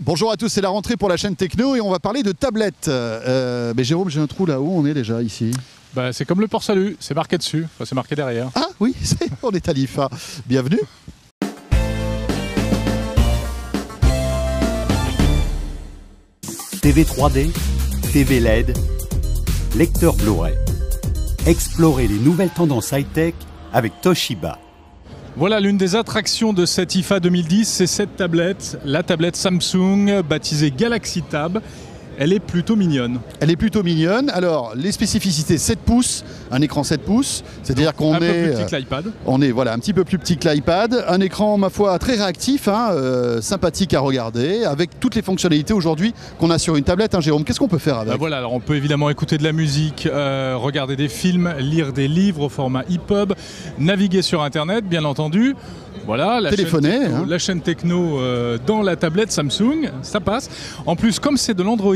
Bonjour à tous, c'est la rentrée pour la chaîne Techno et on va parler de tablettes. Mais Jérôme, j'ai un trou là-haut, on est déjà ici. Bah, c'est comme le port salut, c'est marqué dessus, enfin, c'est marqué derrière. Ah oui, on est à l'IFA. Bienvenue. TV 3D, TV LED, lecteur Blu-ray. Explorez les nouvelles tendances high-tech avec Toshiba. Voilà, l'une des attractions de cette IFA 2010, c'est cette tablette, la tablette Samsung, baptisée Galaxy Tab. Elle est plutôt mignonne. Elle est plutôt mignonne. Alors, les spécificités, 7 pouces, un écran 7 pouces, c'est-à-dire qu'on est... Un peu plus petit que l'iPad. On est voilà, un petit peu plus petit que l'iPad. Un écran, ma foi, très réactif, sympathique à regarder, avec toutes les fonctionnalités aujourd'hui qu'on a sur une tablette. Jérôme, qu'est-ce qu'on peut faire avec? Voilà, alors on peut évidemment écouter de la musique, regarder des films, lire des livres au format EPUB, naviguer sur Internet, bien entendu. Voilà, téléphoner, la chaîne techno dans la tablette Samsung, ça passe. En plus, comme c'est de l'Android,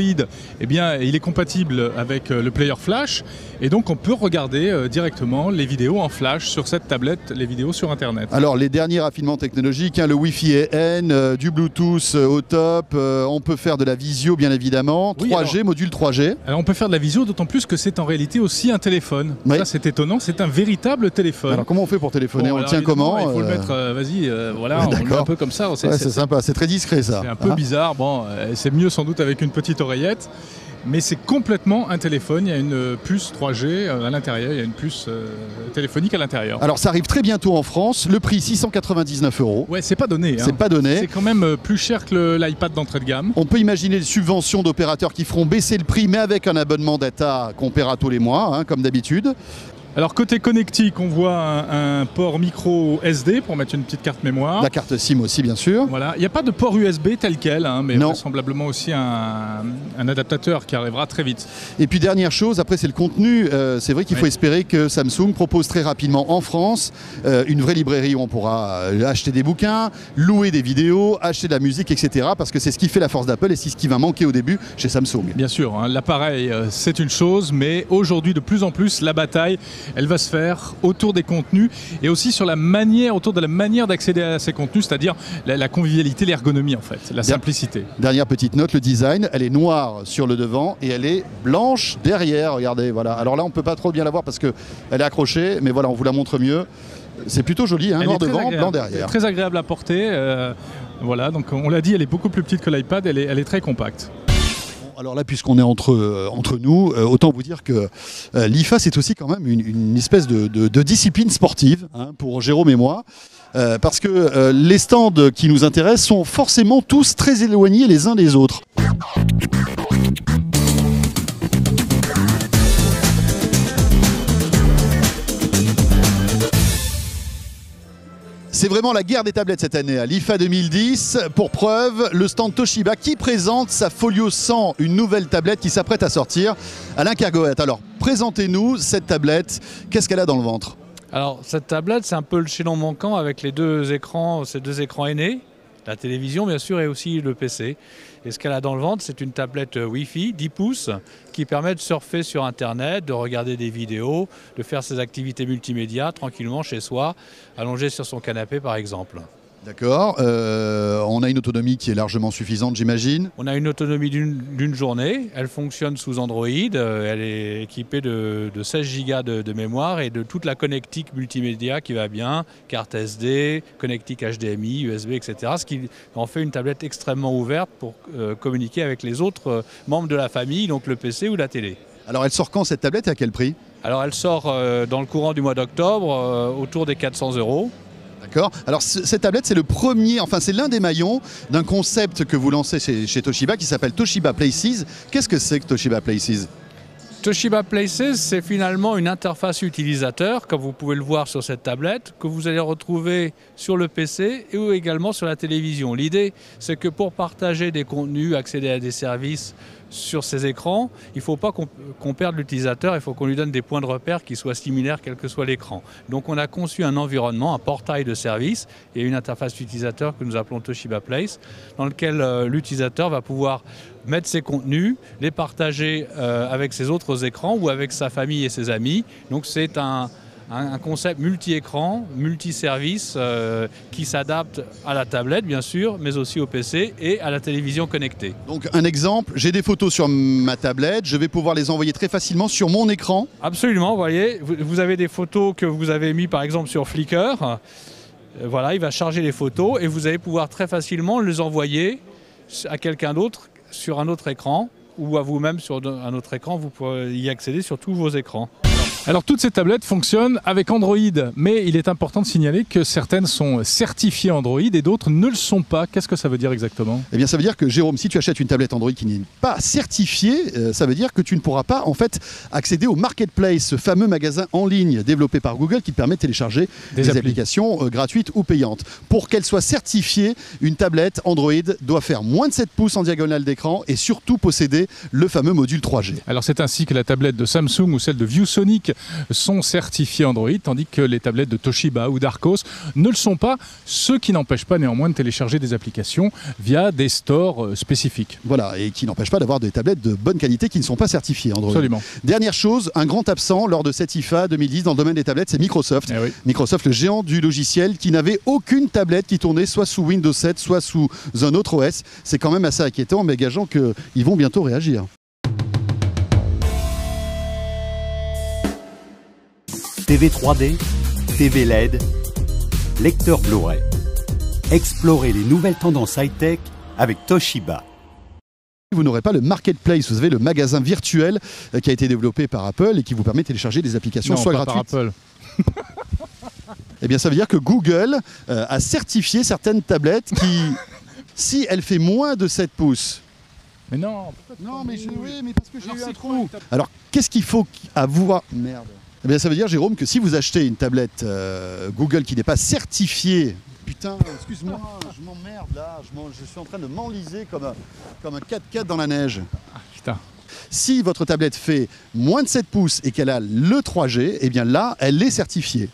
eh bien, il est compatible avec le player flash et donc on peut regarder directement les vidéos en flash sur cette tablette, les vidéos sur Internet. Alors les derniers raffinements technologiques, le Wi-Fi N, du Bluetooth au top, on peut faire de la visio bien évidemment, oui, 3G, alors, module 3G. Alors on peut faire de la visio, d'autant plus que c'est en réalité aussi un téléphone. Oui. Ça c'est étonnant, c'est un véritable téléphone. Alors comment on fait pour téléphoner? On le tient comment? Il faut le mettre, vas-y, voilà, ouais, on le met un peu comme ça. C'est sympa, c'est très discret ça. C'est un peu bizarre, bon, c'est mieux sans doute avec une petite oreillette. Mais c'est complètement un téléphone, il y a une puce 3G à l'intérieur, il y a une puce téléphonique à l'intérieur. Alors ça arrive très bientôt en France, le prix 699 €. Ouais, c'est pas donné. C'est pas donné. C'est quand même plus cher que l'iPad d'entrée de gamme. On peut imaginer les subventions d'opérateurs qui feront baisser le prix, mais avec un abonnement data qu'on paiera tous les mois, comme d'habitude. Alors côté connectique, on voit un port micro SD pour mettre une petite carte mémoire. La carte SIM aussi bien sûr. Voilà, il n'y a pas de port USB tel quel, mais vraisemblablement aussi un adaptateur qui arrivera très vite. Et puis dernière chose, après c'est le contenu. C'est vrai qu'il faut espérer que Samsung propose très rapidement en France une vraie librairie où on pourra acheter des bouquins, louer des vidéos, acheter de la musique, etc. Parce que c'est ce qui fait la force d'Apple et c'est ce qui va manquer au début chez Samsung. Bien sûr, l'appareil c'est une chose, mais aujourd'hui de plus en plus la bataille elle va se faire autour des contenus et aussi sur autour de la manière d'accéder à ces contenus, c'est-à-dire la convivialité, l'ergonomie en fait, la simplicité. Dernière petite note, le design, elle est noire sur le devant et elle est blanche derrière, regardez, voilà. Alors là on ne peut pas trop bien la voir parce qu'elle est accrochée, mais voilà, on vous la montre mieux. C'est plutôt joli, noir devant, blanc derrière. Très agréable à porter, voilà, donc on l'a dit, elle est beaucoup plus petite que l'iPad, elle est très compacte. Alors là, puisqu'on est entre nous, autant vous dire que l'IFA, c'est aussi quand même une espèce de discipline sportive pour Jérôme et moi. Parce que les stands qui nous intéressent sont forcément tous très éloignés les uns des autres. C'est vraiment la guerre des tablettes cette année à l'IFA 2010. Pour preuve, le stand Toshiba qui présente sa Folio 100, une nouvelle tablette qui s'apprête à sortir. Alain Kergoët, alors présentez-nous cette tablette. Qu'est-ce qu'elle a dans le ventre? Alors cette tablette, c'est un peu le chaînon manquant avec les deux écrans, ces deux écrans aînés. La télévision bien sûr et aussi le PC. Et ce qu'elle a dans le ventre, c'est une tablette Wi-Fi 10 pouces qui permet de surfer sur Internet, de regarder des vidéos, de faire ses activités multimédia tranquillement chez soi, allongé sur son canapé par exemple. D'accord. On a une autonomie qui est largement suffisante, j'imagine. On a une autonomie d'une journée. Elle fonctionne sous Android. Elle est équipée de 16 Go de mémoire et de toute la connectique multimédia qui va bien, carte SD, connectique HDMI, USB, etc. Ce qui en fait une tablette extrêmement ouverte pour communiquer avec les autres membres de la famille, donc le PC ou la télé. Alors elle sort quand cette tablette et à quel prix? Alors elle sort dans le courant du mois d'octobre, autour des 400 €. D'accord. Alors cette tablette, c'est le premier, enfin c'est l'un des maillons d'un concept que vous lancez chez Toshiba qui s'appelle Toshiba Places. Qu'est-ce que c'est que Toshiba Places? Toshiba Places, c'est finalement une interface utilisateur, comme vous pouvez le voir sur cette tablette, que vous allez retrouver sur le PC et également sur la télévision. L'idée, c'est que pour partager des contenus, accéder à des services sur ces écrans, il ne faut pas qu'on perde l'utilisateur, il faut qu'on lui donne des points de repère qui soient similaires quel que soit l'écran. Donc on a conçu un environnement, un portail de services et une interface utilisateur que nous appelons Toshiba Place, dans lequel l'utilisateur va pouvoir mettre ses contenus, les partager avec ses autres écrans ou avec sa famille et ses amis. Donc c'est un un concept multi-écran, multi-service qui s'adapte à la tablette bien sûr, mais aussi au PC et à la télévision connectée. Donc un exemple, j'ai des photos sur ma tablette, je vais pouvoir les envoyer très facilement sur mon écran. Absolument, vous voyez, vous avez des photos que vous avez mis par exemple sur Flickr. Voilà, il va charger les photos et vous allez pouvoir très facilement les envoyer à quelqu'un d'autre sur un autre écran ou à vous-même sur un autre écran. Vous pourrez y accéder sur tous vos écrans. Alors toutes ces tablettes fonctionnent avec Android, mais il est important de signaler que certaines sont certifiées Android et d'autres ne le sont pas. Qu'est-ce que ça veut dire exactement? Eh bien ça veut dire que Jérôme, si tu achètes une tablette Android qui n'est pas certifiée, ça veut dire que tu ne pourras pas en fait accéder au Marketplace, ce fameux magasin en ligne développé par Google qui te permet de télécharger des applications gratuites ou payantes. Pour qu'elle soit certifiée, une tablette Android doit faire moins de 7 pouces en diagonale d'écran et surtout posséder le fameux module 3G. Alors c'est ainsi que la tablette de Samsung ou celle de ViewSonic sont certifiées Android, tandis que les tablettes de Toshiba ou d'Arcos ne le sont pas, ce qui n'empêche pas néanmoins de télécharger des applications via des stores spécifiques. Voilà, et qui n'empêche pas d'avoir des tablettes de bonne qualité qui ne sont pas certifiées Android. Absolument. Dernière chose, un grand absent lors de cette IFA 2010 dans le domaine des tablettes, c'est Microsoft. Eh oui. Microsoft, le géant du logiciel, qui n'avait aucune tablette qui tournait soit sous Windows 7, soit sous un autre OS. C'est quand même assez inquiétant, mais gageons qu'ils vont bientôt réagir. TV 3D, TV LED, lecteur Blu-ray. Explorez les nouvelles tendances high-tech avec Toshiba. Vous n'aurez pas le Marketplace, vous avez le magasin virtuel qui a été développé par Apple et qui vous permet de télécharger des applications Non, soit pas gratuites. par Apple. Eh bien ça veut dire que Google a certifié certaines tablettes qui, si elle fait moins de 7 pouces, Mais non. non, mais oui, mais parce que j'ai Alors, eu un c'est trou. quoi, une tablette? Alors, qu'est-ce qu'il faut avoir... Merde. Eh bien, ça veut dire, Jérôme, que si vous achetez une tablette Google qui n'est pas certifiée... Putain, excuse-moi, je m'emmerde là. Je suis en train de m'enliser comme un 4x4 dans la neige. Putain. Si votre tablette fait moins de 7 pouces et qu'elle a le 3G, eh bien là, elle est certifiée.